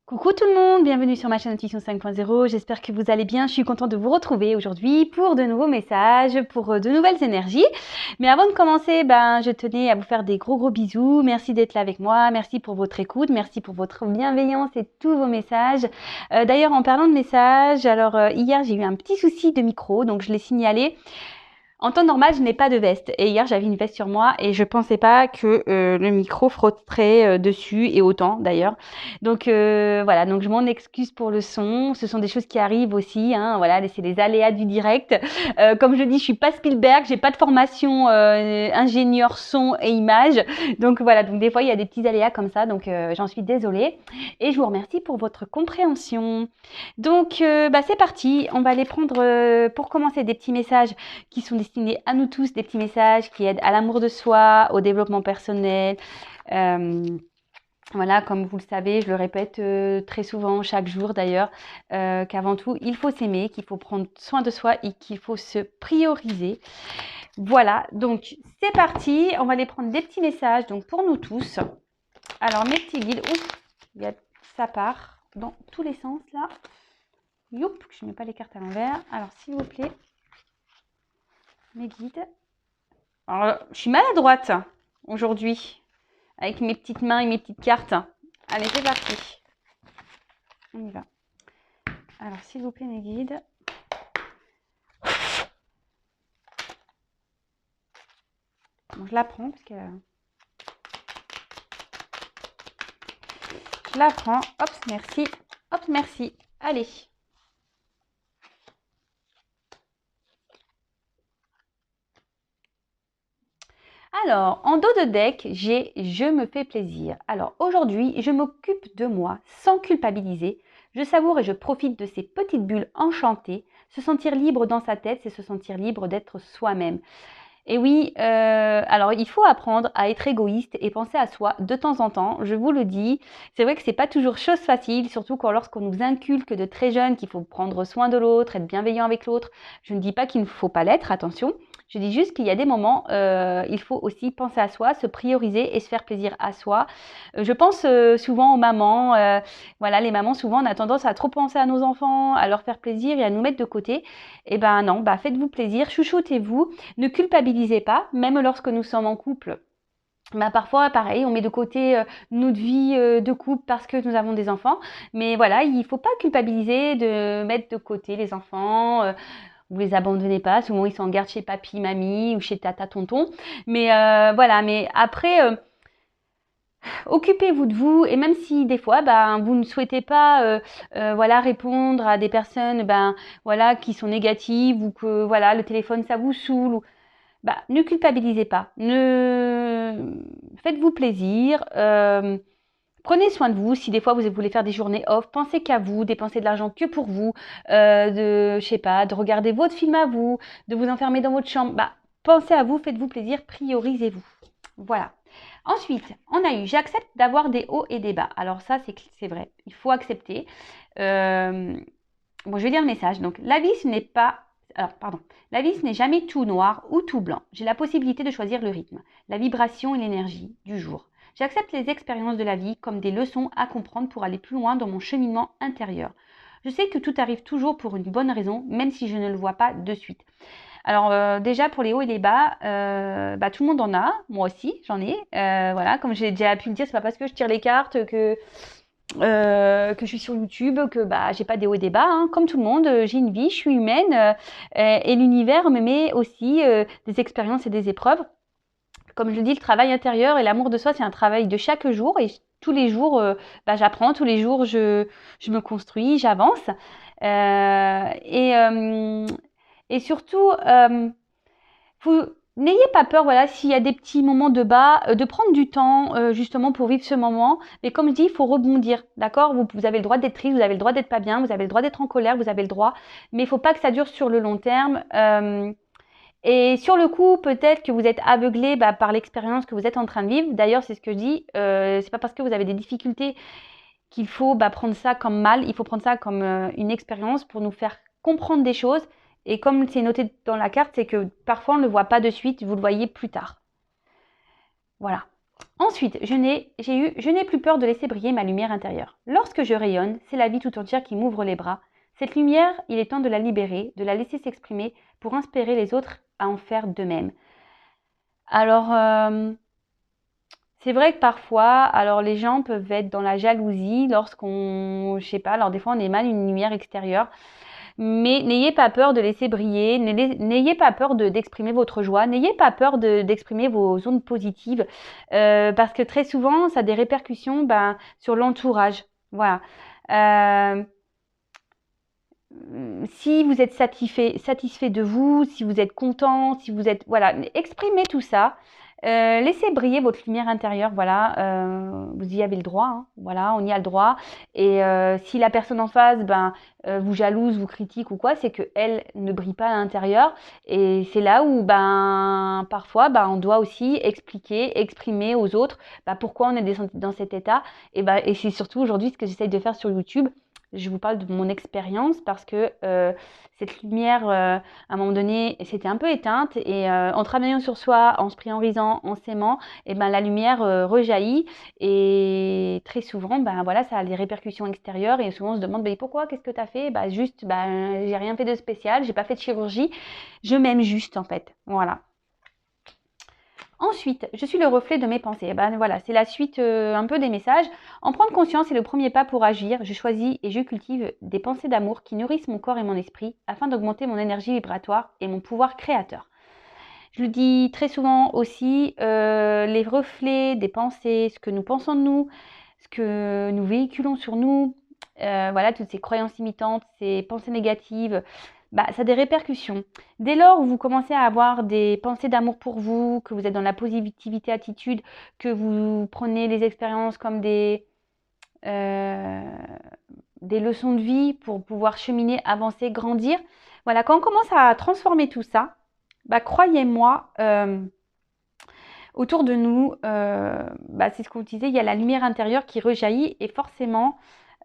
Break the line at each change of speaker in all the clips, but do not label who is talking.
Coucou tout le monde, bienvenue sur ma chaîne Intuition 5.0, j'espère que vous allez bien, je suis contente de vous retrouver aujourd'hui pour de nouveaux messages, pour de nouvelles énergies. Mais avant de commencer, je tenais à vous faire des gros bisous, merci d'être là avec moi, merci pour votre écoute, merci pour votre bienveillance et tous vos messages. D'ailleurs en parlant de messages, hier j'ai eu un petit souci de micro, donc je l'ai signalé. En temps normal, je n'ai pas de veste et hier j'avais une veste sur moi et je pensais pas que le micro frotterait dessus et autant d'ailleurs. Donc voilà, donc je m'en excuse pour le son. Ce sont des choses qui arrivent aussi, hein, voilà, c'est les aléas du direct. Comme je dis, je suis pas Spielberg, j'ai pas de formation ingénieur son et image. Donc voilà, donc des fois il y a des petits aléas comme ça, donc j'en suis désolée et je vous remercie pour votre compréhension. Donc c'est parti, on va aller prendre pour commencer des petits messages qui sont destinés à nous tous, des petits messages qui aident à l'amour de soi, au développement personnel. Voilà, comme vous le savez, je le répète très souvent, chaque jour d'ailleurs, qu'avant tout, il faut s'aimer, qu'il faut prendre soin de soi et qu'il faut se prioriser. Voilà, donc c'est parti, on va aller prendre des petits messages donc pour nous tous. Alors mes petits guides, ça part dans tous les sens là. Youp, je ne mets pas les cartes à l'envers. Alors s'il vous plaît, mes guides. Alors, je suis maladroite aujourd'hui avec mes petites mains et mes petites cartes. Allez, c'est parti. On y va. Alors, s'il vous plaît, mes guides. Bon, je la prends parce que... Je la prends. Hop, merci. Hop, merci. Allez. Alors, en dos de deck, j'ai « Je me fais plaisir ». Alors, aujourd'hui, je m'occupe de moi sans culpabiliser. Je savoure et je profite de ces petites bulles enchantées. Se sentir libre dans sa tête, c'est se sentir libre d'être soi-même. Et oui, alors il faut apprendre à être égoïste et penser à soi de temps en temps, je vous le dis. C'est vrai que c'est pas toujours chose facile, surtout lorsqu'on nous inculque de très jeunes qu'il faut prendre soin de l'autre, être bienveillant avec l'autre. Je ne dis pas qu'il ne faut pas l'être, attention. Je dis juste qu'il y a des moments, il faut aussi penser à soi, se prioriser et se faire plaisir à soi. Je pense souvent aux mamans. Voilà, les mamans, souvent, on a tendance à trop penser à nos enfants, à leur faire plaisir et à nous mettre de côté. Eh ben non, faites-vous plaisir, chouchoutez-vous, ne culpabilisez pas, même lorsque nous sommes en couple. Parfois, pareil, on met de côté notre vie de couple parce que nous avons des enfants. Mais voilà, il ne faut pas culpabiliser de mettre de côté les enfants. Vous les abandonnez pas. Souvent, ils sont en garde chez papy, mamie ou chez tata, tonton. Mais voilà, mais après... occupez-vous de vous et même si des fois vous ne souhaitez pas voilà répondre à des personnes voilà qui sont négatives ou que voilà le téléphone ça vous saoule ou, ne culpabilisez pas, faites-vous plaisir, prenez soin de vous. Si des fois vous voulez faire des journées off, pensez qu'à vous, dépensez de l'argent que pour vous, je sais pas, de regarder votre film à vous, de vous enfermer dans votre chambre, pensez à vous, faites-vous plaisir, priorisez-vous. Voilà. Ensuite, on a eu « J'accepte d'avoir des hauts et des bas ». Alors ça, c'est vrai, il faut accepter. Bon, je vais lire le message. Donc, la vie, ce n'est pas... Alors, pardon. La vie, ce n'est jamais tout noir ou tout blanc. J'ai la possibilité de choisir le rythme, la vibration et l'énergie du jour. J'accepte les expériences de la vie comme des leçons à comprendre pour aller plus loin dans mon cheminement intérieur. Je sais que tout arrive toujours pour une bonne raison, même si je ne le vois pas de suite. Alors déjà pour les hauts et les bas, tout le monde en a, moi aussi j'en ai. Voilà, comme j'ai déjà pu le dire, c'est pas parce que je tire les cartes que je suis sur YouTube que j'ai pas des hauts et des bas. Hein. Comme tout le monde, j'ai une vie, je suis humaine et l'univers me met aussi des expériences et des épreuves. Comme je le dis, le travail intérieur et l'amour de soi, c'est un travail de chaque jour et tous les jours, j'apprends, tous les jours, je me construis, j'avance. Et surtout, n'ayez pas peur, voilà, s'il y a des petits moments de bas, de prendre du temps justement pour vivre ce moment. Mais comme je dis, il faut rebondir, d'accord ? Vous avez le droit d'être triste, vous avez le droit d'être pas bien, vous avez le droit d'être en colère, vous avez le droit. Mais il ne faut pas que ça dure sur le long terme. Et sur le coup, peut-être que vous êtes aveuglé par l'expérience que vous êtes en train de vivre. D'ailleurs, c'est ce que je dis, c'est pas parce que vous avez des difficultés qu'il faut prendre ça comme mal. Il faut prendre ça comme une expérience pour nous faire comprendre des choses. Et comme c'est noté dans la carte, c'est que parfois on ne le voit pas de suite, vous le voyez plus tard. Voilà. Ensuite, je n'ai plus peur de laisser briller ma lumière intérieure. Lorsque je rayonne, c'est la vie tout entière qui m'ouvre les bras. Cette lumière, il est temps de la libérer, de la laisser s'exprimer pour inspirer les autres à en faire de même. Alors, c'est vrai que parfois, alors les gens peuvent être dans la jalousie lorsqu'on, je sais pas, alors des fois on émane une lumière extérieure. Mais n'ayez pas peur de laisser briller, n'ayez pas peur d'exprimer votre joie, n'ayez pas peur d'exprimer vos ondes positives, parce que très souvent, ça a des répercussions sur l'entourage. Voilà. Euh, Si vous êtes satisfait de vous, si vous êtes content, si vous êtes... Voilà, exprimez tout ça. Laissez briller votre lumière intérieure, voilà, vous y avez le droit, hein, voilà, on y a le droit. Et si la personne en face, vous jalouse, vous critique ou quoi, c'est que elle ne brille pas à l'intérieur. Et c'est là où, parfois, on doit aussi exprimer aux autres, pourquoi on est dans cet état. Et c'est surtout aujourd'hui ce que j'essaye de faire sur YouTube. Je vous parle de mon expérience parce que cette lumière, à un moment donné, s'était un peu éteinte et en travaillant sur soi, en se priorisant, en s'aimant, la lumière rejaillit et très souvent, voilà, ça a des répercussions extérieures et souvent on se demande pourquoi, qu'est-ce que tu as fait? Juste, j'ai rien fait de spécial, j'ai pas fait de chirurgie, je m'aime juste en fait, voilà. Ensuite, je suis le reflet de mes pensées. Voilà, c'est la suite un peu des messages. En prendre conscience est le premier pas pour agir. Je choisis et je cultive des pensées d'amour qui nourrissent mon corps et mon esprit afin d'augmenter mon énergie vibratoire et mon pouvoir créateur. Je le dis très souvent aussi, les reflets des pensées, ce que nous pensons de nous, ce que nous véhiculons sur nous, voilà, toutes ces croyances limitantes, ces pensées négatives, ça a des répercussions. Dès lors où vous commencez à avoir des pensées d'amour pour vous, que vous êtes dans la positivité attitude, que vous prenez les expériences comme des leçons de vie pour pouvoir cheminer, avancer, grandir. Voilà, quand on commence à transformer tout ça, croyez-moi, autour de nous, c'est ce que vous disiez, il y a la lumière intérieure qui rejaillit et forcément,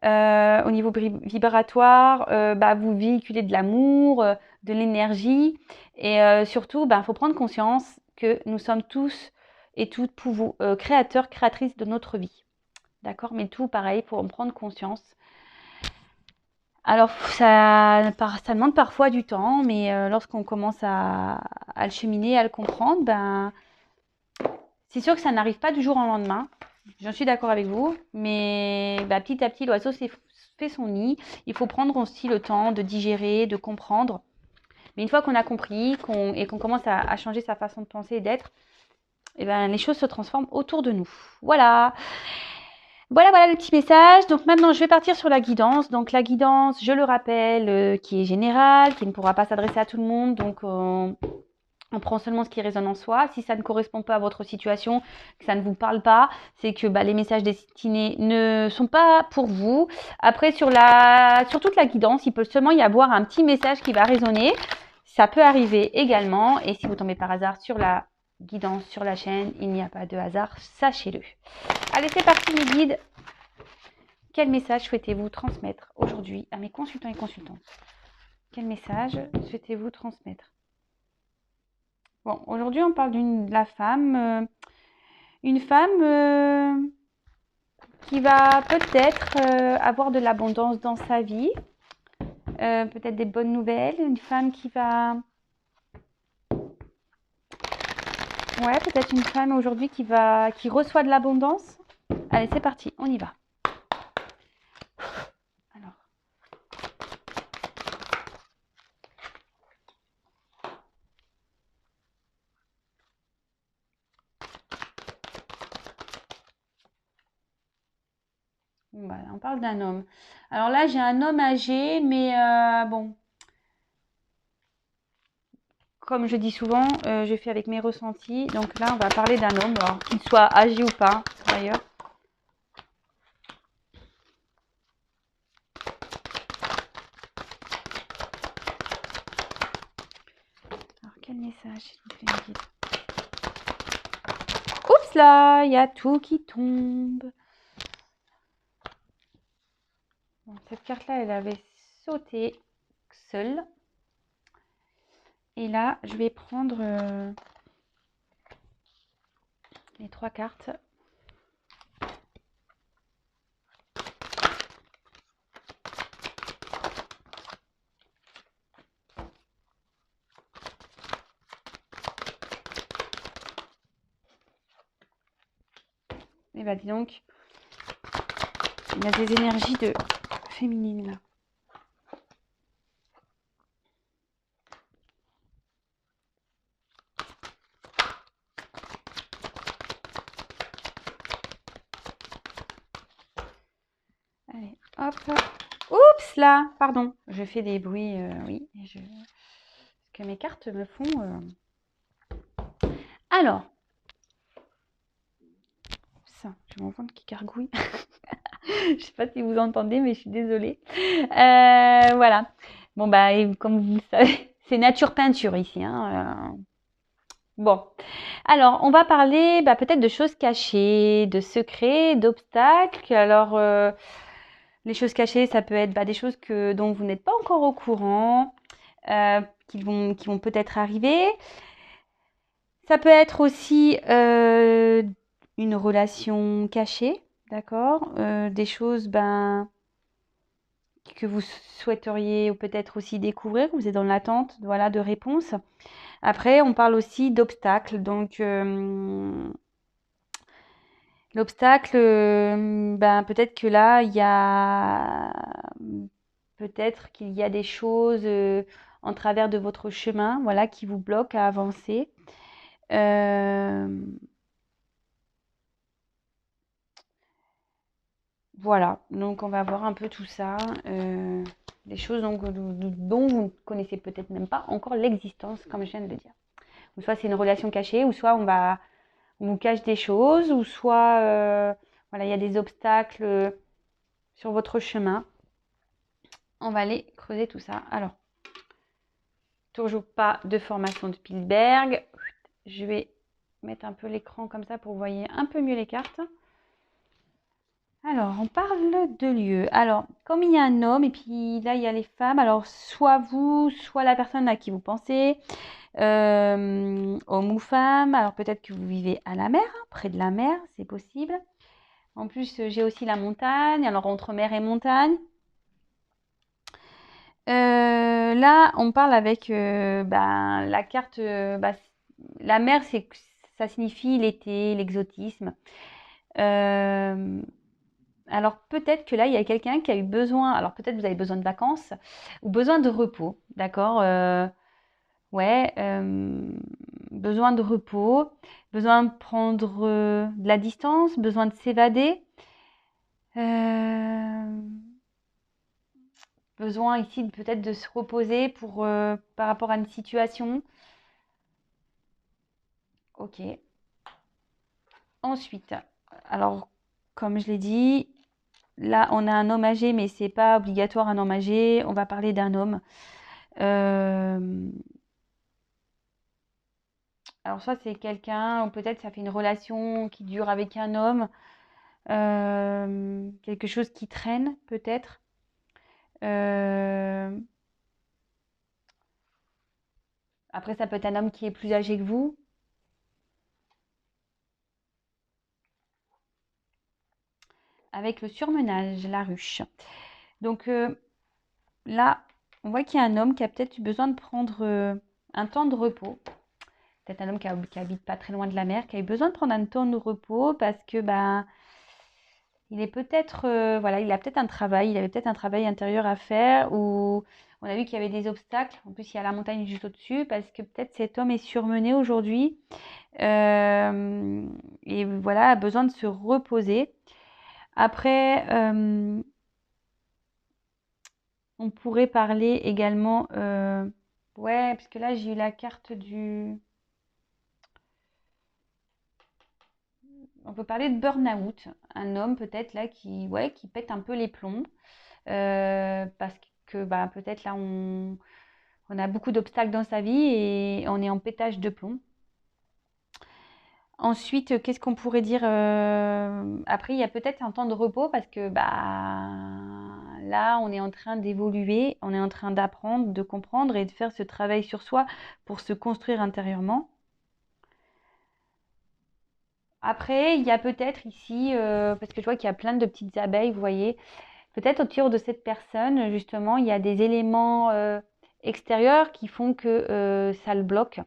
au niveau vibratoire, vous véhiculez de l'amour, de l'énergie et surtout, il faut prendre conscience que nous sommes tous et toutes créateurs, créatrices de notre vie. D'accord? Mais tout pareil, il faut en prendre conscience. Alors ça demande parfois du temps, mais lorsqu'on commence à le cheminer, à le comprendre, c'est sûr que ça n'arrive pas du jour au lendemain. J'en suis d'accord avec vous, mais petit à petit, l'oiseau fait son nid. Il faut prendre aussi le temps de digérer, de comprendre. Mais une fois qu'on a compris et qu'on commence à changer sa façon de penser et d'être, les choses se transforment autour de nous. Voilà. Voilà le petit message. Donc maintenant, je vais partir sur la guidance. Donc la guidance, je le rappelle, qui est générale, qui ne pourra pas s'adresser à tout le monde. Donc on prend seulement ce qui résonne en soi. Si ça ne correspond pas à votre situation, que ça ne vous parle pas, c'est que les messages destinés ne sont pas pour vous. Après, sur toute la guidance, il peut seulement y avoir un petit message qui va résonner. Ça peut arriver également. Et si vous tombez par hasard sur la guidance sur la chaîne, il n'y a pas de hasard, sachez-le. Allez, c'est parti mes guides. Quel message souhaitez-vous transmettre aujourd'hui à mes consultants et consultantes? Quel message souhaitez-vous transmettre? Bon, aujourd'hui, on parle de la femme. Une femme qui va peut-être avoir de l'abondance dans sa vie. Peut-être des bonnes nouvelles. Une femme qui va... Ouais, peut-être une femme aujourd'hui qui reçoit de l'abondance. Allez, c'est parti, on y va. Alors. On parle d'un homme. Alors là, j'ai un homme âgé, mais bon. Comme je dis souvent, je fais avec mes ressentis. Donc là, on va parler d'un homme, qu'il soit âgé ou pas, d'ailleurs. Alors, quel message, s'il vous plaît, guide? Oups là, il y a tout qui tombe. Bon, cette carte-là, elle avait sauté seule. Et là, je vais prendre les 3 cartes. Eh ben dis donc, il y a des énergies de féminines là. Allez, hop. Oups là, pardon. Je fais des bruits, oui. Parce que mes cartes me font... Alors. Ça, j'ai mon ventre qui gargouille. Je sais pas si vous entendez, mais je suis désolée. Voilà. Bon, bah, comme vous le savez, c'est nature peinture ici. Hein. Bon. Alors, on va parler peut-être de choses cachées, de secrets, d'obstacles. Alors, les choses cachées, ça peut être des choses dont vous n'êtes pas encore au courant, qui vont peut-être arriver. Ça peut être aussi une relation cachée, d'accord? Des choses que vous souhaiteriez ou peut-être aussi découvrir, vous êtes dans l'attente, voilà, de réponses. Après, on parle aussi d'obstacles. Donc, l'obstacle, peut-être que là, il y a peut-être qu'il y a des choses en travers de votre chemin, voilà, qui vous bloquent à avancer. Voilà, donc on va voir un peu tout ça, des choses dont vous ne connaissez peut-être même pas encore l'existence, comme je viens de le dire. Ou soit c'est une relation cachée, ou soit on vous cache des choses, ou soit voilà, il y a des obstacles sur votre chemin. On va aller creuser tout ça. Alors, toujours pas de formation de Spielberg. Je vais mettre un peu l'écran comme ça pour que vous voyez un peu mieux les cartes. Alors, on parle de lieu. Alors, comme il y a un homme et puis là, il y a les femmes. Alors, soit vous, soit la personne à qui vous pensez, homme ou femme. Alors, peut-être que vous vivez à la mer, près de la mer, c'est possible. En plus, j'ai aussi la montagne. Alors, entre mer et montagne. Là, on parle avec la carte. La mer, ça signifie l'été, l'exotisme. Alors peut-être que là, il y a quelqu'un qui a eu besoin, alors peut-être vous avez besoin de vacances ou besoin de repos, d'accord? Ouais, besoin de repos, besoin de prendre de la distance, besoin de s'évader. Besoin ici peut-être de se reposer par rapport à une situation. Ok. Ensuite, alors comme je l'ai dit, là on a un homme âgé, mais c'est pas obligatoire un homme âgé. On va parler d'un homme. Alors soit c'est quelqu'un, ou peut-être ça fait une relation qui dure avec un homme, quelque chose qui traîne peut-être. Après ça peut être un homme qui est plus âgé que vous. Avec le surmenage, la ruche. Donc là, on voit qu'il y a un homme qui a peut-être eu besoin de prendre un temps de repos. Peut-être un homme qui habite pas très loin de la mer, qui a eu besoin de prendre un temps de repos parce que il est peut-être voilà, il a peut-être un travail, il avait peut-être un travail intérieur à faire, ou on a vu qu'il y avait des obstacles. En plus, il y a la montagne juste au-dessus parce que peut-être cet homme est surmené aujourd'hui et voilà, a besoin de se reposer. Après, on pourrait parler également, ouais, parce que là j'ai eu la carte du. On peut parler de burn-out, un homme peut-être là qui pète un peu les plombs, parce que peut-être là on a beaucoup d'obstacles dans sa vie et on est en pétage de plomb. Ensuite, qu'est-ce qu'on pourrait dire après, il y a peut-être un temps de repos parce que là, on est en train d'évoluer, on est en train d'apprendre, de comprendre et de faire ce travail sur soi pour se construire intérieurement. Après, il y a peut-être ici, parce que je vois qu'il y a plein de petites abeilles, vous voyez, peut-être autour de cette personne, justement, il y a des éléments extérieurs qui font que ça le bloque,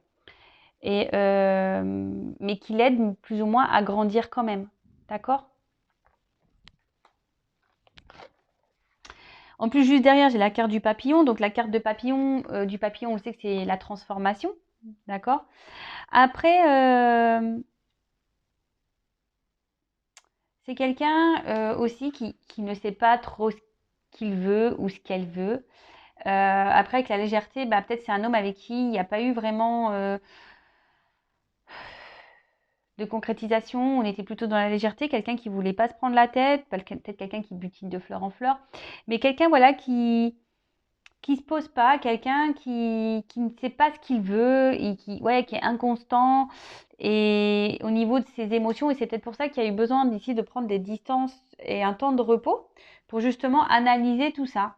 mais qui l'aident plus ou moins à grandir quand même. D'accord? En plus, juste derrière, j'ai la carte du papillon. Donc, la carte de papillon, du papillon, on sait que c'est la transformation. D'accord? Après, c'est quelqu'un aussi qui ne sait pas trop ce qu'il veut ou ce qu'elle veut. Après, avec la légèreté, bah, peut-être c'est un homme avec qui il n'y a pas eu vraiment de concrétisation. On était plutôt dans la légèreté, quelqu'un qui voulait pas se prendre la tête, peut-être quelqu'un qui butine de fleur en fleur, mais quelqu'un voilà qui se pose pas, quelqu'un qui ne sait pas ce qu'il veut et qui est inconstant et au niveau de ses émotions. Et c'est peut-être pour ça qu'il y a eu besoin d'ici de prendre des distances et un temps de repos pour justement analyser tout ça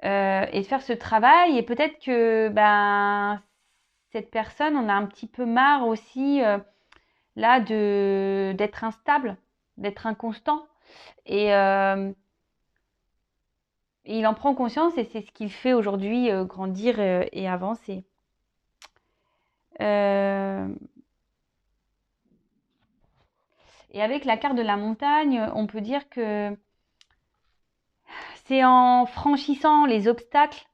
et de faire ce travail. Et peut-être que ben, cette personne, on a un petit peu marre aussi là d'être instable, d'être inconstant. Et, euh, et il en prend conscience et c'est ce qu'il fait aujourd'hui, grandir et avancer. Euh, et avec la carte de la montagne, on peut dire que c'est en franchissant les obstacles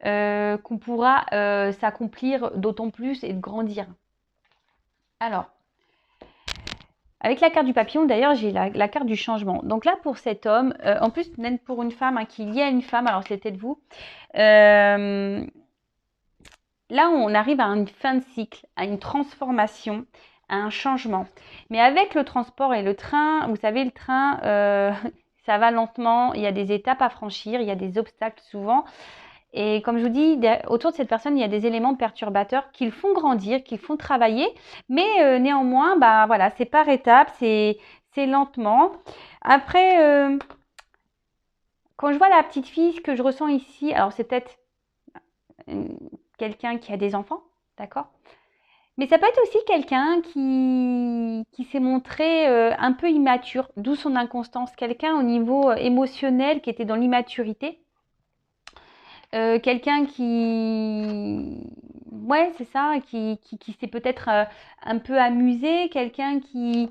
qu'on pourra s'accomplir d'autant plus et de grandir. Alors, avec la carte du papillon, d'ailleurs, j'ai la carte du changement. Donc là, pour cet homme, en plus, même pour une femme, hein, qui est liée à une femme, alors c'est peut-être vous, là, on arrive à une fin de cycle, à une transformation, à un changement. Mais avec le transport et le train, vous savez, le train, ça va lentement, il y a des étapes à franchir, il y a des obstacles souvent. Et comme je vous dis, autour de cette personne, il y a des éléments perturbateurs qui le font grandir, qui le font travailler. Mais néanmoins, bah, voilà, c'est par étapes, c'est lentement. Après, quand je vois la petite fille, ce que je ressens ici, alors c'est peut-être quelqu'un qui a des enfants, d'accord? Mais ça peut être aussi quelqu'un qui s'est montré un peu immature, d'où son inconstance. Quelqu'un au niveau émotionnel qui était dans l'immaturité. Quelqu'un qui... Ouais, c'est ça, qui s'est peut-être un peu amusé. Quelqu'un qui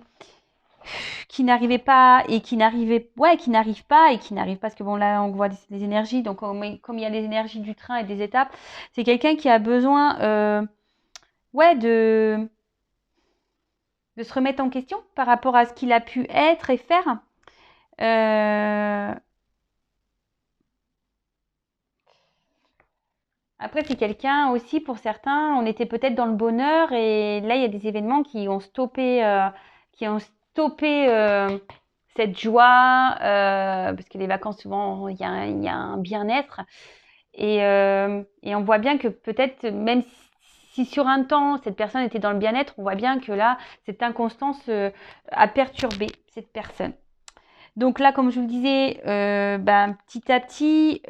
n'arrivait pas et qui n'arrivait... Ouais, qui n'arrive pas et qui n'arrive pas. Parce que bon, là, on voit des énergies. Donc, comme il y a les énergies du train et des étapes, c'est quelqu'un qui a besoin... ouais, de se remettre en question par rapport à ce qu'il a pu être et faire. Euh, Après, c'est quelqu'un aussi, pour certains, on était peut-être dans le bonheur et là, il y a des événements qui ont stoppé cette joie, parce que les vacances, souvent, il y a un bien-être. Et on voit bien que peut-être, même si sur un temps, cette personne était dans le bien-être, on voit bien que là, cette inconstance a perturbé cette personne. Donc là, comme je vous le disais, ben, petit à petit,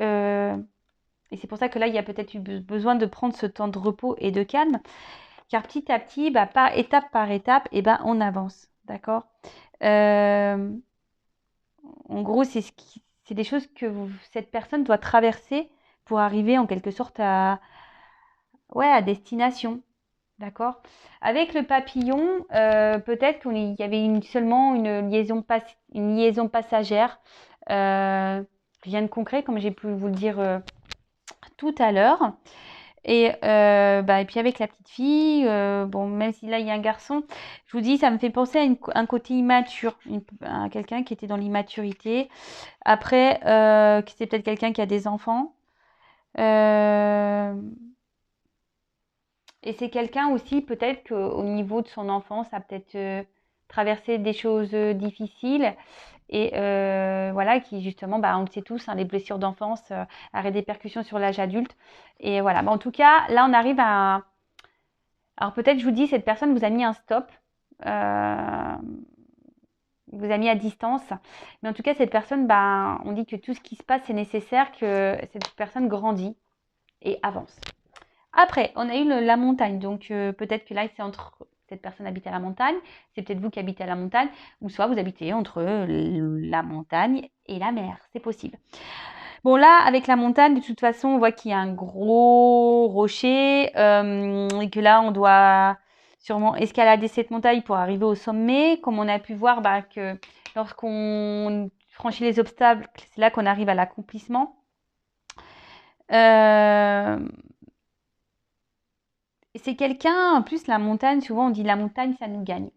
et c'est pour ça que là, il y a peut-être eu besoin de prendre ce temps de repos et de calme, car petit à petit, bah, par étape, et ben, on avance, d'accord. Euh, En gros, c'est des choses que cette personne doit traverser pour arriver en quelque sorte ouais, à destination, d'accord. Avec le papillon, peut-être qu'il y avait seulement une liaison passagère, rien de concret, comme j'ai pu vous le dire tout à l'heure. Et puis avec la petite fille, bon, même si là il y a un garçon, je vous dis, ça me fait penser à un côté immature, à quelqu'un qui était dans l'immaturité. Après, c'est peut-être quelqu'un qui a des enfants. Euh, et c'est quelqu'un aussi, peut-être qu'au niveau de son enfance, a peut-être traversé des choses difficiles. Et voilà, qui justement, bah, on le sait tous, hein, les blessures d'enfance ont des répercussions sur l'âge adulte. Et voilà, bah, en tout cas, là, on arrive à... Alors peut-être, je vous dis, cette personne vous a mis un stop, euh, vous a mis à distance. Mais en tout cas, cette personne, bah, on dit que tout ce qui se passe, c'est nécessaire que cette personne grandit et avance. Après, on a eu la montagne. Donc peut-être que là, c'est entre cette personne habite à la montagne, c'est peut-être vous qui habitez à la montagne, ou soit vous habitez entre la montagne et la mer. C'est possible. Bon, là, avec la montagne, de toute façon, on voit qu'il y a un gros rocher et que là, on doit sûrement escalader cette montagne pour arriver au sommet. Comme on a pu voir que lorsqu'on franchit les obstacles, c'est là qu'on arrive à l'accomplissement. C'est quelqu'un, en plus la montagne, souvent on dit la montagne ça nous gagne.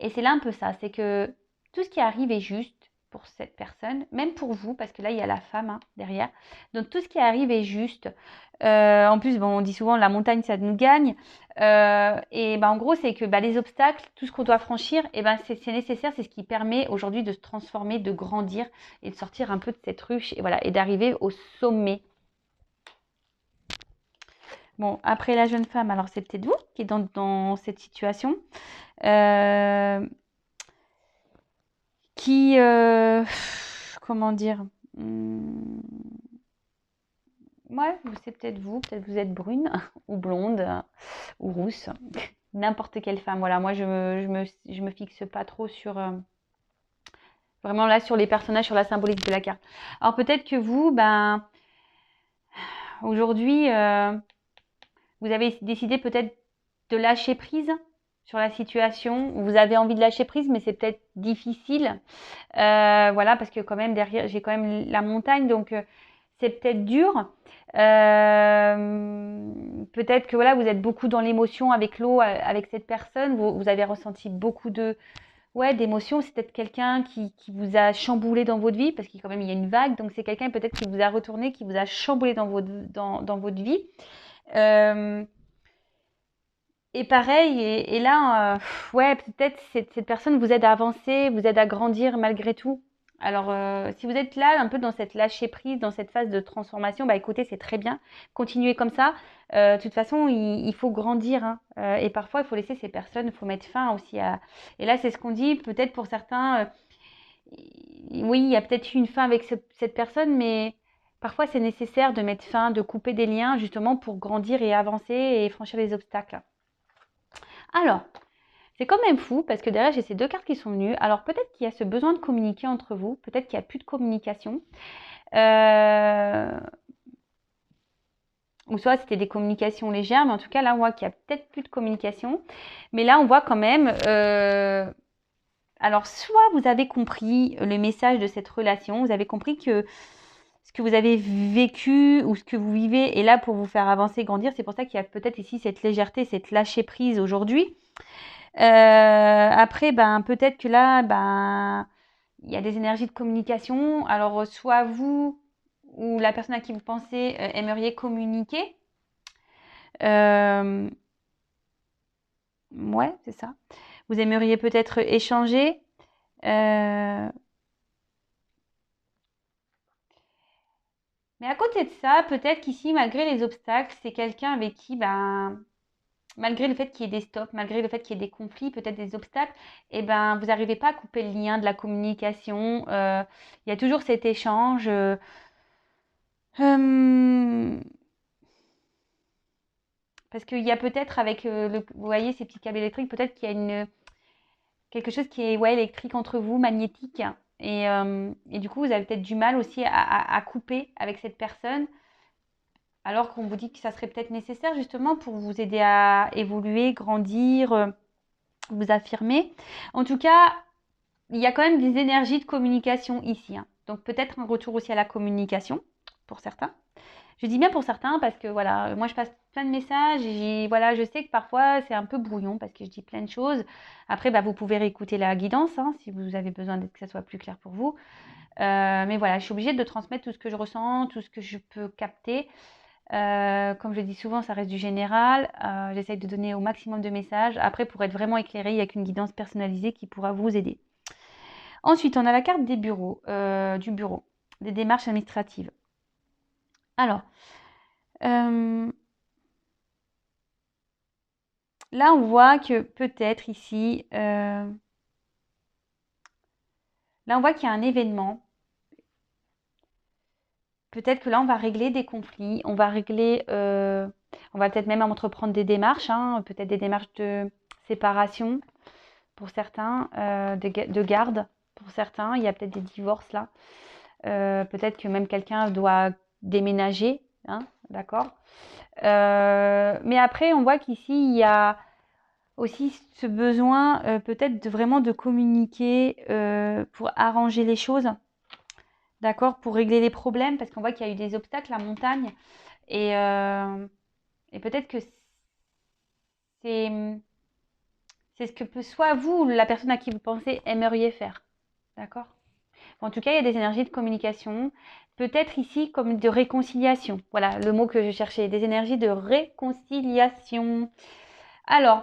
Et c'est là un peu ça, c'est que tout ce qui arrive est juste pour cette personne, même pour vous, parce que là il y a la femme derrière. Donc tout ce qui arrive est juste. En plus, bon, on dit souvent la montagne ça nous gagne. Et en gros, c'est que les obstacles, tout ce qu'on doit franchir, c'est nécessaire, c'est ce qui permet aujourd'hui de se transformer, de grandir et de sortir un peu de cette ruche et voilà, et d'arriver au sommet. Bon, après la jeune femme, alors c'est peut-être vous qui êtes dans cette situation. Qui, comment dire, ouais, c'est peut-être vous êtes brune ou blonde ou rousse, n'importe quelle femme. Voilà, moi je me fixe pas trop sur vraiment là sur les personnages, sur la symbolique de la carte. Alors peut-être que vous, aujourd'hui, vous avez décidé peut-être de lâcher prise sur la situation. Vous avez envie de lâcher prise, mais c'est peut-être difficile. Voilà, parce que quand même derrière, j'ai quand même la montagne, donc c'est peut-être dur. Peut-être que voilà, vous êtes beaucoup dans l'émotion avec l'eau, avec cette personne. Vous avez ressenti beaucoup d'émotions. C'est peut-être quelqu'un qui vous a chamboulé dans votre vie, parce qu'il quand même il y a une vague. Donc c'est quelqu'un peut-être qui vous a retourné, qui vous a chamboulé dans votre vie. Et pareil, et là, peut-être cette personne vous aide à avancer, vous aide à grandir malgré tout. Alors, si vous êtes là, un peu dans cette lâcher prise, dans cette phase de transformation, écoutez, c'est très bien. Continuez comme ça. De toute façon, il faut grandir, et parfois, il faut laisser ces personnes, il faut mettre fin aussi à. Et là, c'est ce qu'on dit. Peut-être pour certains, oui, il y a peut-être eu une fin avec cette personne, mais parfois, c'est nécessaire de mettre fin, de couper des liens, justement pour grandir et avancer et franchir les obstacles. Alors, c'est quand même fou parce que derrière, j'ai ces deux cartes qui sont venues. Alors, peut-être qu'il y a ce besoin de communiquer entre vous. Peut-être qu'il n'y a plus de communication. Ou soit c'était des communications légères, mais en tout cas, là, on voit qu'il n'y a peut-être plus de communication. Mais là, on voit quand même. Alors, soit vous avez compris le message de cette relation, vous avez compris que ce que vous avez vécu ou ce que vous vivez est là pour vous faire avancer, grandir. C'est pour ça qu'il y a peut-être ici cette légèreté, cette lâcher prise aujourd'hui. Après, peut-être que là, il y a des énergies de communication. Alors, soit vous ou la personne à qui vous pensez aimeriez communiquer. Ouais, c'est ça. Vous aimeriez peut-être échanger. Mais à côté de ça, peut-être qu'ici, malgré les obstacles, c'est quelqu'un avec qui, malgré le fait qu'il y ait des stops, malgré le fait qu'il y ait des conflits, peut-être des obstacles, vous n'arrivez pas à couper le lien de la communication. Il y a toujours cet échange. Parce qu'il y a peut-être avec, vous voyez, ces petits câbles électriques, peut-être qu'il y a quelque chose qui est électrique entre vous, magnétique. Et du coup, vous avez peut-être du mal aussi à couper avec cette personne. Alors qu'on vous dit que ça serait peut-être nécessaire justement pour vous aider à évoluer, grandir, vous affirmer. En tout cas, il y a quand même des énergies de communication ici. Donc peut-être un retour aussi à la communication pour certains. Je dis bien pour certains parce que voilà, moi je passe plein de messages et voilà, je sais que parfois c'est un peu brouillon parce que je dis plein de choses. Après, vous pouvez réécouter la guidance si vous avez besoin que ça soit plus clair pour vous. Mais voilà, je suis obligée de transmettre tout ce que je ressens, tout ce que je peux capter. Comme je dis souvent, ça reste du général. J'essaye de donner au maximum de messages. Après, pour être vraiment éclairé, il n'y a qu'une guidance personnalisée qui pourra vous aider. Ensuite, on a la carte des bureaux, du bureau, des démarches administratives. Alors, là, on voit que peut-être ici, là, on voit qu'il y a un événement. Peut-être que là, on va régler des conflits, on va régler, on va peut-être même entreprendre des démarches, peut-être des démarches de séparation pour certains, de garde pour certains. Il y a peut-être des divorces là. Peut-être que même quelqu'un doit déménager, d'accord. Mais après, on voit qu'ici, il y a aussi ce besoin peut-être vraiment de communiquer pour arranger les choses, d'accord, pour régler les problèmes, parce qu'on voit qu'il y a eu des obstacles, la montagne, et, peut-être que c'est ce que soit vous ou la personne à qui vous pensez aimeriez faire, d'accord. En tout cas, il y a des énergies de communication, peut-être ici comme de réconciliation. Voilà le mot que je cherchais, des énergies de réconciliation. Alors,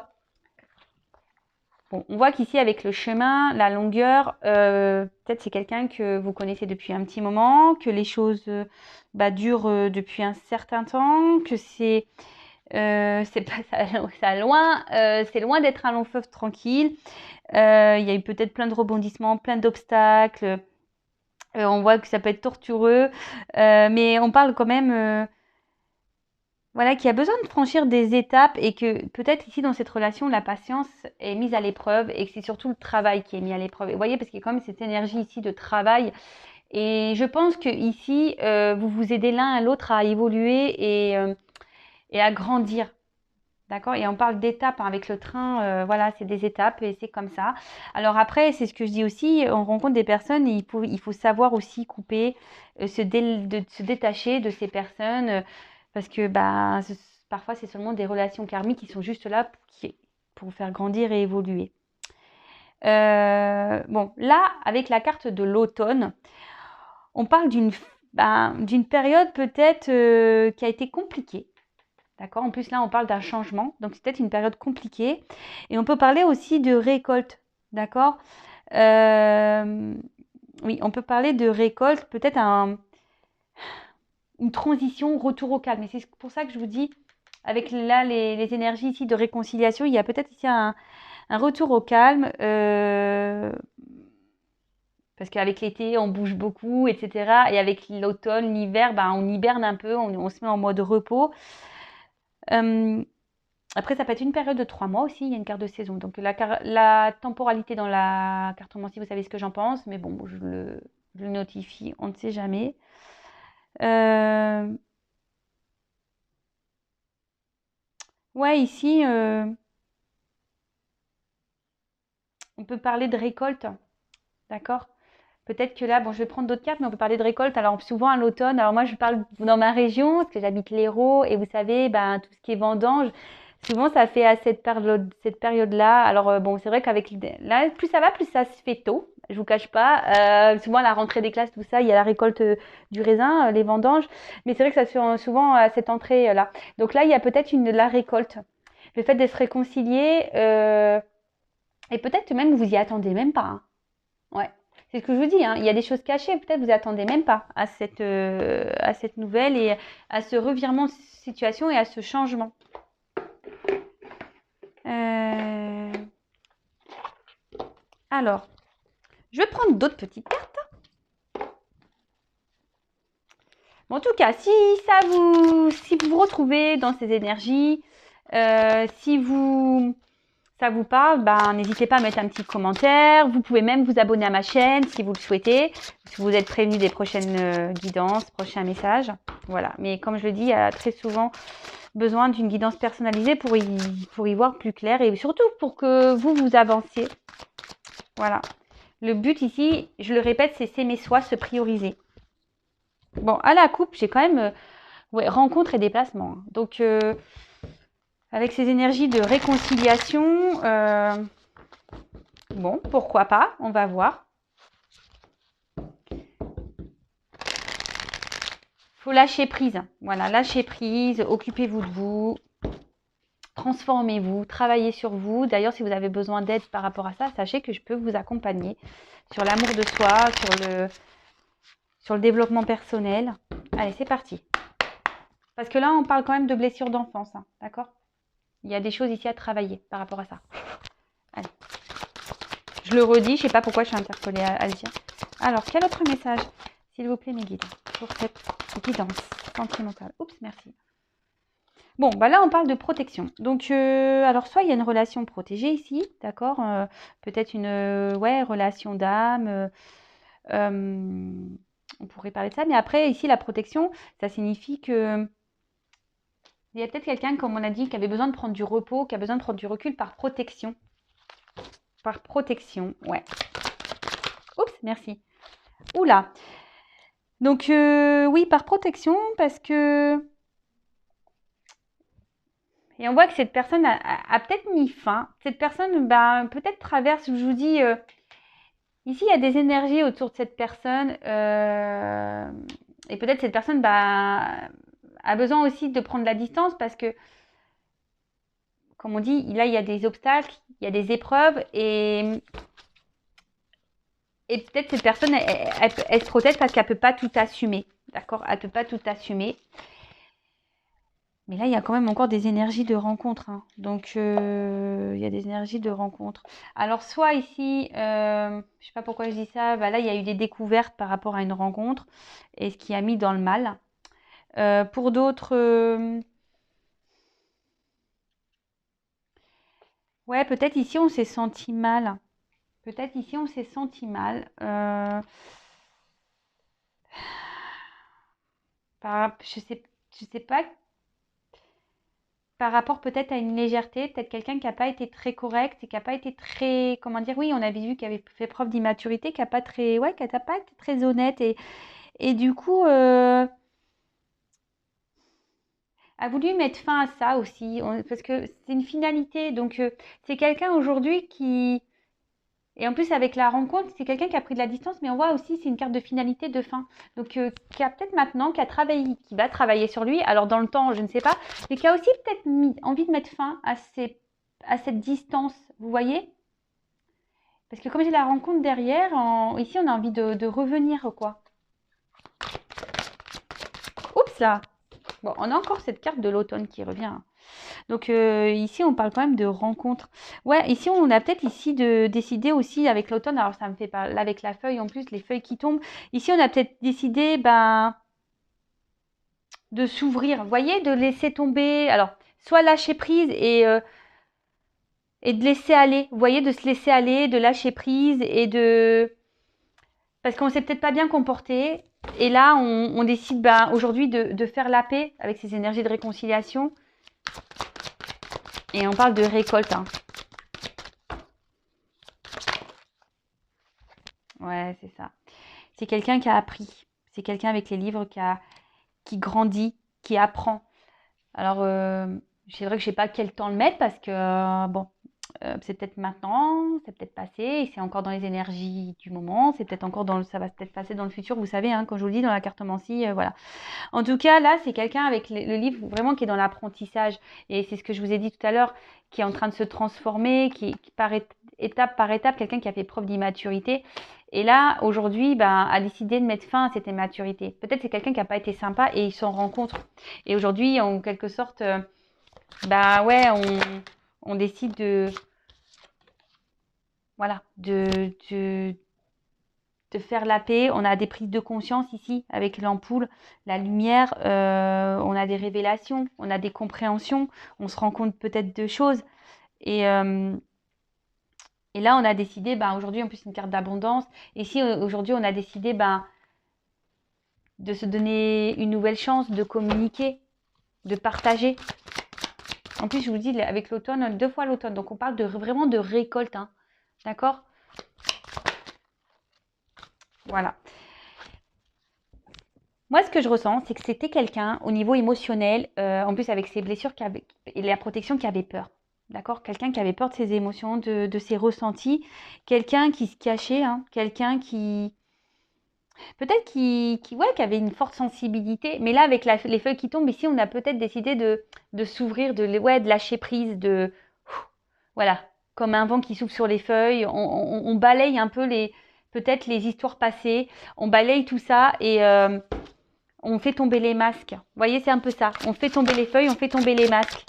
bon, on voit qu'ici, avec le chemin, la longueur, peut-être c'est quelqu'un que vous connaissez depuis un petit moment, que les choses durent depuis un certain temps, que c'est pas loin, c'est loin d'être un long fleuve tranquille. Il y a eu peut-être plein de rebondissements, plein d'obstacles. On voit que ça peut être tortureux, mais on parle quand même, voilà, qu'il y a besoin de franchir des étapes et que peut-être ici dans cette relation, la patience est mise à l'épreuve et que c'est surtout le travail qui est mis à l'épreuve. Et vous voyez, parce qu'il y a quand même cette énergie ici de travail. Et je pense que ici, vous vous aidez l'un à l'autre à évoluer et à grandir. D'accord. Et on parle d'étapes, hein, avec le train, voilà, c'est des étapes et c'est comme ça. Alors après, c'est ce que je dis aussi, on rencontre des personnes et il faut savoir aussi couper, se détacher de ces personnes, parce que parfois c'est seulement des relations karmiques qui sont juste là pour faire grandir et évoluer. Bon, là, avec la carte de l'automne, on parle d'une période peut-être qui a été compliquée. D'accord. En plus, là, on parle d'un changement. Donc, c'est peut-être une période compliquée. Et on peut parler aussi de récolte. D'accord. Oui, on peut parler de récolte, peut-être une transition, retour au calme. Et c'est pour ça que je vous dis, avec là les énergies ici de réconciliation, il y a peut-être ici un retour au calme. Parce qu'avec l'été, on bouge beaucoup, etc. Et avec l'automne, l'hiver, on hiberne un peu, on se met en mode repos. Après, ça peut être une période de 3 mois aussi, il y a une carte de saison. Donc la temporalité dans la cartomancie, vous savez ce que j'en pense, mais bon, je le notifie, on ne sait jamais. Ouais, ici, on peut parler de récolte, d'accord. Peut-être que là, bon, je vais prendre d'autres cartes, mais on peut parler de récolte. Alors souvent à l'automne, alors moi je parle dans ma région, parce que j'habite l'Hérault, et vous savez, tout ce qui est vendange, souvent ça fait à cette période-là. Alors bon, c'est vrai qu'avec là, plus ça va, plus ça se fait tôt. Je vous cache pas. Souvent à la rentrée des classes, tout ça, il y a la récolte du raisin, les vendanges. Mais c'est vrai que ça se fait souvent à cette entrée-là. Donc là, il y a peut-être la récolte. Le fait de se réconcilier, et peut-être même vous y attendez même pas, hein. Ouais. C'est ce que je vous dis, hein. Il y a des choses cachées, peut-être vous attendez même pas à cette nouvelle et à ce revirement de situation et à ce changement. Alors, je vais prendre d'autres petites cartes. Bon, en tout cas, si vous vous retrouvez dans ces énergies, si ça vous parle, n'hésitez pas à mettre un petit commentaire. Vous pouvez même vous abonner à ma chaîne si vous le souhaitez, si vous êtes prévenu des prochaines guidances, prochains messages. Voilà. Mais comme je le dis, il y a très souvent besoin d'une guidance personnalisée pour y voir plus clair et surtout pour que vous avanciez. Voilà. Le but ici, je le répète, c'est s'aimer soi, se prioriser. Bon, à la coupe, j'ai quand même rencontre et déplacement. Donc, avec ces énergies de réconciliation, bon, pourquoi pas, on va voir. Faut lâcher prise. Voilà, lâcher prise, occupez-vous de vous, transformez-vous, travaillez sur vous. D'ailleurs, si vous avez besoin d'aide par rapport à ça, sachez que je peux vous accompagner sur l'amour de soi, sur le développement personnel. Allez, c'est parti. Parce que là, on parle quand même de blessures d'enfance, hein, d'accord? Il y a des choses ici à travailler par rapport à ça. Allez. Je le redis, je ne sais pas pourquoi je suis interpellée à le dire. Alors, quel autre message, s'il vous plaît, mes guides, pour cette guidance sentimentale? Oups, merci. Bon, là, on parle de protection. Donc, alors, soit il y a une relation protégée ici, d'accord, peut-être une relation d'âme. On pourrait parler de ça. Mais après, ici, la protection, ça signifie que Il y a peut-être quelqu'un, comme on a dit, qui avait besoin de prendre du repos, qui a besoin de prendre du recul par protection. Par protection, ouais. Oups, merci. Oula. Donc, oui, par protection, parce que... Et on voit que cette personne a peut-être mis fin. Cette personne, ben, peut-être traverse, je vous dis... ici, il y a des énergies autour de cette personne. Et peut-être cette personne bah, a besoin aussi de prendre la distance parce que, comme on dit, là, il y a des obstacles, il y a des épreuves. Et peut-être cette personne, elle se protège parce qu'elle ne peut pas tout assumer. D'accord? Elle ne peut pas tout assumer. Mais là, il y a quand même encore des énergies de rencontre. Hein. Donc, il y a des énergies de rencontre. Alors, soit ici, je ne sais pas pourquoi je dis ça, bah là, il y a eu des découvertes par rapport à une rencontre et ce qui a mis dans le mal. Pour d'autres, ouais, peut-être ici, on s'est senti mal. Peut-être ici, on s'est senti mal. Je sais pas, par rapport peut-être à une légèreté, peut-être quelqu'un qui n'a pas été très correct et qui n'a pas été très, comment dire, oui, on avait vu qu'il avait fait preuve d'immaturité, qui n'a pas très, ouais, qui n'a pas été très honnête et du coup, a voulu mettre fin à ça aussi, parce que c'est une finalité. Donc, c'est quelqu'un aujourd'hui qui, et en plus avec la rencontre, c'est quelqu'un qui a pris de la distance, mais on voit aussi c'est une carte de finalité, de fin. Donc, qui a peut-être maintenant, qui a travaillé, qui va travailler sur lui. Alors dans le temps, je ne sais pas, mais qui a aussi peut-être envie de mettre fin à cette distance. Vous voyez? Parce que comme j'ai la rencontre derrière, ici on a envie de revenir quoi. Oups là. Bon, on a encore cette carte de l'automne qui revient. Donc ici, on parle quand même de rencontre. Ouais, ici, on a peut-être ici de décider aussi avec l'automne. Alors, ça me fait pas là avec la feuille en plus, les feuilles qui tombent. Ici, on a peut-être décidé ben, de s'ouvrir. Vous voyez, de laisser tomber. Alors, soit lâcher prise et de laisser aller. Vous voyez, de se laisser aller, de lâcher prise et de... Parce qu'on s'est peut-être pas bien comporté. Et là, on décide ben, aujourd'hui de faire la paix avec ces énergies de réconciliation. Et on parle de récolte. Hein. Ouais, c'est ça. C'est quelqu'un qui a appris. C'est quelqu'un avec les livres qui grandit, qui apprend. Alors, c'est vrai que je ne sais pas quel temps le mettre parce que, bon, c'est peut-être maintenant, c'est peut-être passé, et c'est encore dans les énergies du moment, c'est peut-être encore ça va peut-être passer dans le futur, vous savez, hein, quand je vous le dis, dans la cartomancie, voilà. En tout cas, là, c'est quelqu'un avec le livre vraiment qui est dans l'apprentissage. Et c'est ce que je vous ai dit tout à l'heure, qui est en train de se transformer, qui étape par étape, quelqu'un qui a fait preuve d'immaturité. Et là, aujourd'hui, ben, a décidé de mettre fin à cette immaturité. Peut-être c'est quelqu'un qui n'a pas été sympa et ils s'en rencontrent. Et aujourd'hui, en quelque sorte, bah ouais, on décide voilà, de faire la paix. On a des prises de conscience ici avec l'ampoule, la lumière, on a des révélations, on a des compréhensions, on se rend compte peut-être de choses. Et, euh, et là, on a décidé, ben, aujourd'hui, en plus, c'est une carte d'abondance. Ici, aujourd'hui, on a décidé ben, de se donner une nouvelle chance, de communiquer, de partager. En plus, je vous dis, avec l'automne, 2 fois l'automne. Donc, on parle vraiment de récolte. Hein. D'accord? Voilà. Moi, ce que je ressens, c'est que c'était quelqu'un au niveau émotionnel, en plus avec ses blessures et la protection, qui avait peur. D'accord? Quelqu'un qui avait peur de ses émotions, de ses ressentis. Quelqu'un qui se cachait, hein, quelqu'un qui... Peut-être qui avait une forte sensibilité. Mais là, avec les feuilles qui tombent, ici, on a peut-être décidé de s'ouvrir, de lâcher prise, voilà, comme un vent qui souffle sur les feuilles. On balaye un peu peut-être les histoires passées. On balaye tout ça et... on fait tomber les masques. Vous voyez, c'est un peu ça. On fait tomber les feuilles, on fait tomber les masques.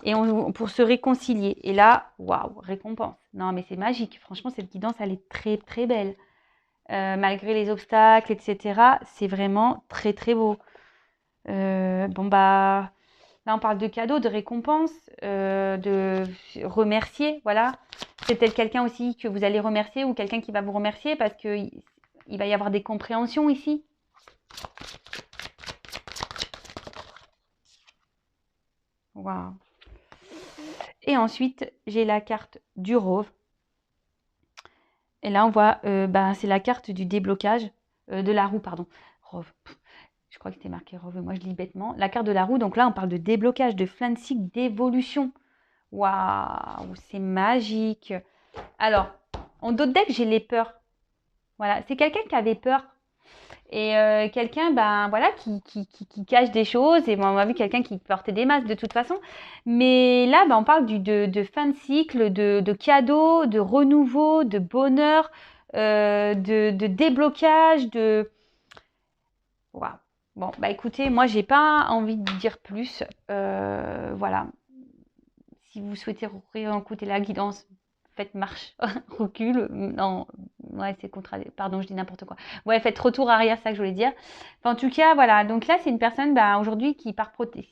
Et pour se réconcilier. Et là, waouh, récompense. Non, mais c'est magique. Franchement, cette guidance, elle est très, très belle. Malgré les obstacles, etc. C'est vraiment très, très beau. Bon, bah, là, on parle de cadeaux, de récompenses, de remercier. Voilà. C'est peut-être quelqu'un aussi que vous allez remercier ou quelqu'un qui va vous remercier parce qu'il va y avoir des compréhensions ici. Waouh. Et ensuite, j'ai la carte du Rove. Et là, on voit, c'est la carte du déblocage, de la roue, pardon. Rove. Je crois que c'était marqué Rove, moi je lis bêtement. La carte de la roue, donc là, on parle de déblocage, de fin de cycle, d'évolution. Waouh, c'est magique. Alors, en d'autres decks, j'ai les peurs. Voilà, c'est quelqu'un qui avait peur. Et quelqu'un, voilà, qui cache des choses. Et bon, on a vu quelqu'un qui portait des masques de toute façon. Mais là, on parle de fin de cycle, de cadeaux, de renouveau, de bonheur, de déblocage, de... Waouh. Bon, écoutez, moi, j'ai pas envie de dire plus. Voilà. Si vous souhaitez réécouter la guidance, faites marche, recul, non, ouais, c'est pardon, je dis n'importe quoi. Ouais, faites retour arrière, c'est ça que je voulais dire. Enfin, en tout cas, voilà. Donc là, c'est une personne, aujourd'hui, qui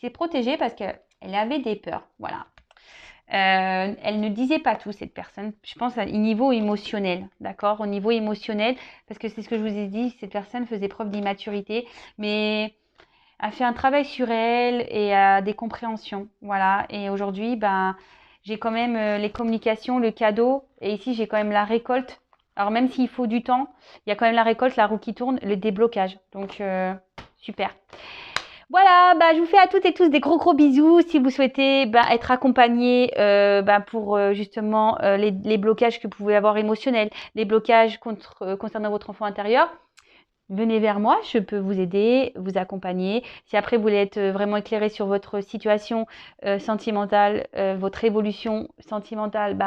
s'est protégée parce qu'elle avait des peurs. Voilà. Elle ne disait pas tout, cette personne. Je pense au niveau émotionnel, d'accord? Au niveau émotionnel, parce que c'est ce que je vous ai dit, cette personne faisait preuve d'immaturité, mais a fait un travail sur elle et a des compréhensions. Voilà. Et aujourd'hui, j'ai quand même les communications, le cadeau. Et ici, j'ai quand même la récolte. Alors, même s'il faut du temps, il y a quand même la récolte, la roue qui tourne, le déblocage. Donc, super. Voilà, je vous fais à toutes et tous des gros gros bisous. Si vous souhaitez être accompagné pour justement les blocages que vous pouvez avoir émotionnels, les blocages concernant votre enfant intérieur, venez vers moi, je peux vous aider, vous accompagner. Si après vous voulez être vraiment éclairé sur votre situation sentimentale, votre évolution sentimentale,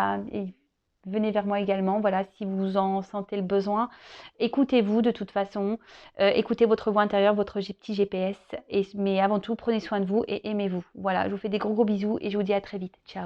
venez vers moi également. Voilà, si vous en sentez le besoin, écoutez-vous de toute façon, écoutez votre voix intérieure, votre petit GPS. Mais avant tout, prenez soin de vous et aimez-vous. Voilà, je vous fais des gros gros bisous et je vous dis à très vite. Ciao.